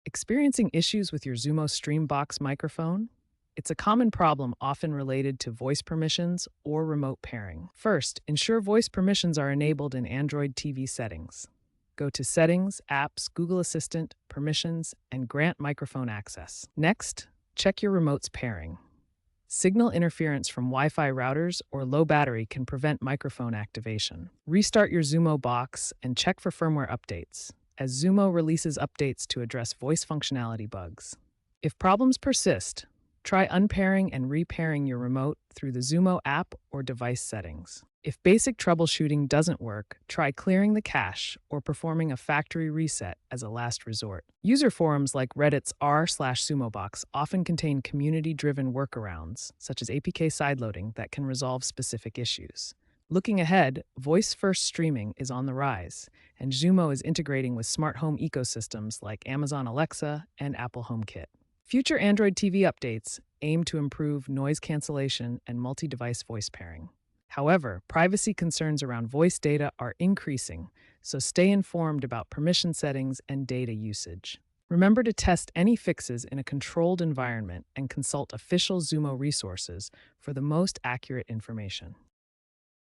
Experiencing issues with your Xumo Stream Box microphone? It's a common problem often related to voice permissions or remote pairing. First, ensure voice permissions are enabled in Android TV settings. Go to Settings, Apps, Google Assistant, Permissions, and grant microphone access. Next, check your remote's pairing. Signal interference from Wi-Fi routers or low battery can prevent microphone activation. Restart your Xumo Box and check for firmware updates, as Xumo releases updates to address voice functionality bugs. If problems persist, try unpairing and repairing your remote through the Xumo app or device settings. If basic troubleshooting doesn't work, try clearing the cache or performing a factory reset as a last resort. User forums like Reddit's r/sumobox often contain community-driven workarounds, such as APK sideloading, that can resolve specific issues. Looking ahead, voice-first streaming is on the rise, and Xumo is integrating with smart home ecosystems like Amazon Alexa and Apple HomeKit. Future Android TV updates aim to improve noise cancellation and multi-device voice pairing. However, privacy concerns around voice data are increasing, so stay informed about permission settings and data usage. Remember to test any fixes in a controlled environment and consult official Xumo resources for the most accurate information.